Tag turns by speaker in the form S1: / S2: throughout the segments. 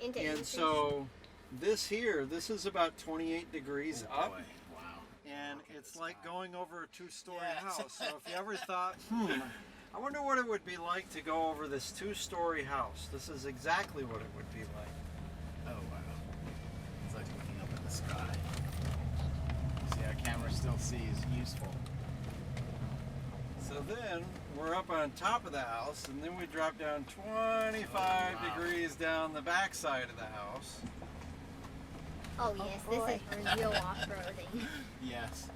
S1: into
S2: And
S1: usage.
S2: so this is about 28 degrees up.
S3: Boy. Wow.
S2: And
S3: Look at
S2: it's
S3: the
S2: like
S3: sky.
S2: going over a two-story
S3: Yes.
S2: house. So if you ever thought, I wonder what it would be like to go over this two-story house. This is exactly what it would be like.
S3: Oh wow. It's like looking up at the sky. See, our camera still sees useful.
S2: So then we're up on top of the house, and then we drop down 25
S3: wow.
S2: degrees down the back side of the house.
S1: Oh yes,
S2: boy.
S1: this is real off-roading.
S3: Yes.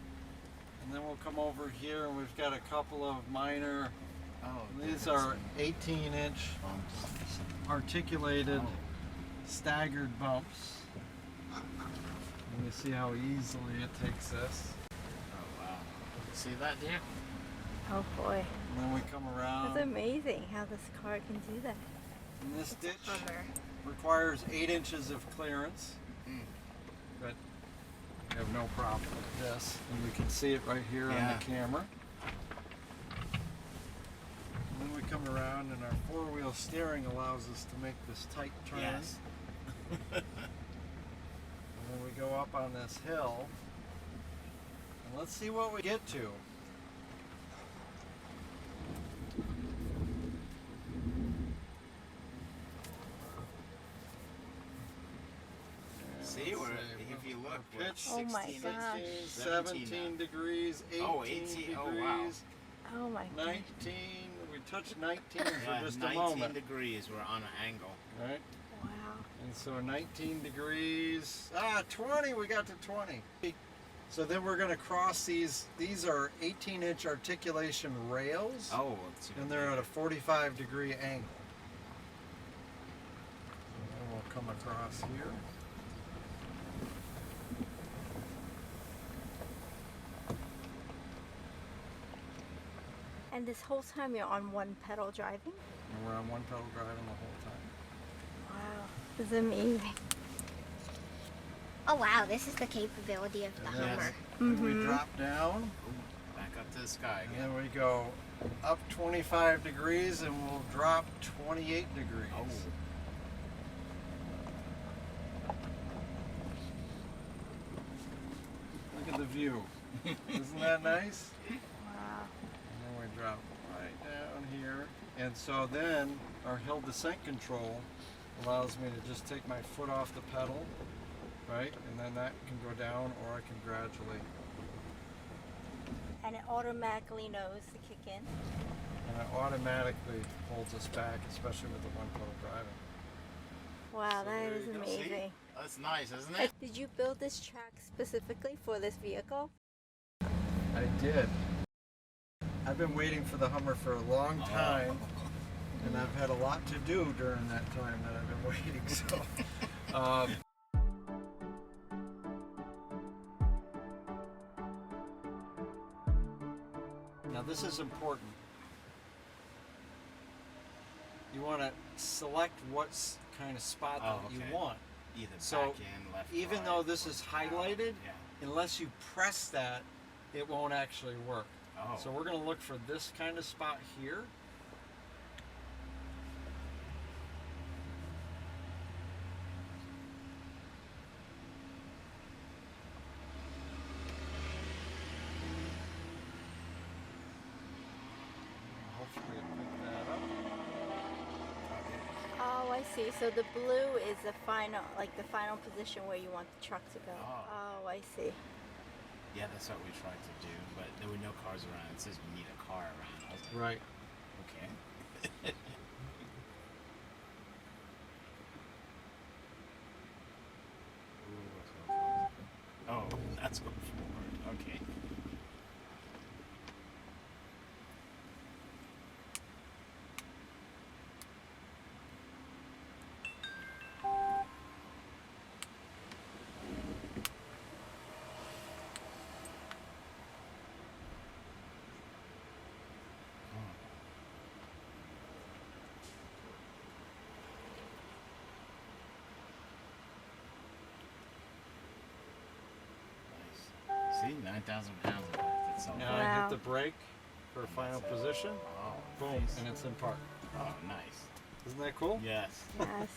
S2: And then we'll come over here, and we've got a couple of minor,
S3: Oh,
S2: these are 18-inch articulated staggered bumps. And you see how easily it takes this.
S3: Oh wow. See that, dear?
S4: Oh boy,
S2: And then we come around.
S4: it's amazing how this car can do that.
S2: And this ditch
S1: Hummer.
S2: requires 8 inches of clearance. But we have no problem with this. And you can see it right here on
S3: Yeah.
S2: the camera. And then we come around, and our four-wheel steering allows us to make this tight turn.
S3: Yes.
S2: And then we go up on this hill. And let's see what we get to.
S3: See, we're, if you look, we're
S2: Pitch
S4: Oh my
S3: 16,
S4: gosh.
S2: 17 degrees, 18
S3: Oh, 18,
S2: degrees,
S3: oh, wow.
S4: Oh my
S2: 19.
S4: gosh.
S2: We touched 19
S3: Yeah,
S2: for just a
S3: 19
S2: moment.
S3: degrees, we're on an angle.
S2: Right?
S4: Wow.
S2: And so 19 degrees, 20, we got to 20. So then we're going to cross these are 18-inch articulation rails,
S3: Oh, it's
S2: and they're at a 45-degree angle. So then we'll come across here.
S4: And this whole time you're on one pedal driving?
S2: And we're on one pedal driving the whole time.
S4: Wow, this is amazing.
S1: Oh wow, this is the capability of the
S2: And then
S1: Hummer.
S2: then we drop down,
S3: back up to the sky
S2: and
S3: again.
S2: then we go up 25 degrees, and we'll drop 28 degrees.
S3: Oh.
S2: Look at the view. Isn't that nice?
S4: Wow.
S2: And then we drop right down here. And so then our hill descent control allows me to just take my foot off the pedal, right? And then that can go down, or I can gradually.
S4: And it automatically knows to kick in.
S2: And it automatically holds us back, especially with the one pedal driving.
S4: Wow,
S3: So
S4: that
S3: there
S4: is
S3: you go. See?
S4: amazing.
S3: That's nice, isn't it?
S4: Did you build this track specifically for this vehicle?
S2: I did. I've been waiting for the Hummer for a long time, and I've had a lot to do during that time that I've been waiting. So, now this is important. You want to select what kind of spot that you
S3: okay.
S2: want.
S3: Either
S2: So,
S3: back in, left,
S2: even
S3: right,
S2: though this
S3: or
S2: is
S3: down.
S2: highlighted,
S3: Yeah.
S2: unless you press that, it won't actually work.
S3: Oh.
S2: So we're going to look for this kind of spot here. Hopefully it picked that up.
S4: Oh, I see. So the blue is the final, like the final position where you want the truck to go.
S3: Oh.
S4: Oh, I see.
S3: Yeah, that's what we tried to do, but there were no cars around. It says we need a car around. I was like,
S2: Right.
S3: okay. Oh, that's going forward. Okay. Nice. See, 9,000 pounds of lift itself.
S2: Now I
S4: Wow.
S2: hit the brake for final position.
S3: Oh,
S2: Boom,
S3: nice.
S2: and it's in park.
S3: Oh, nice.
S2: Isn't that cool?
S3: Yes.
S4: Yes.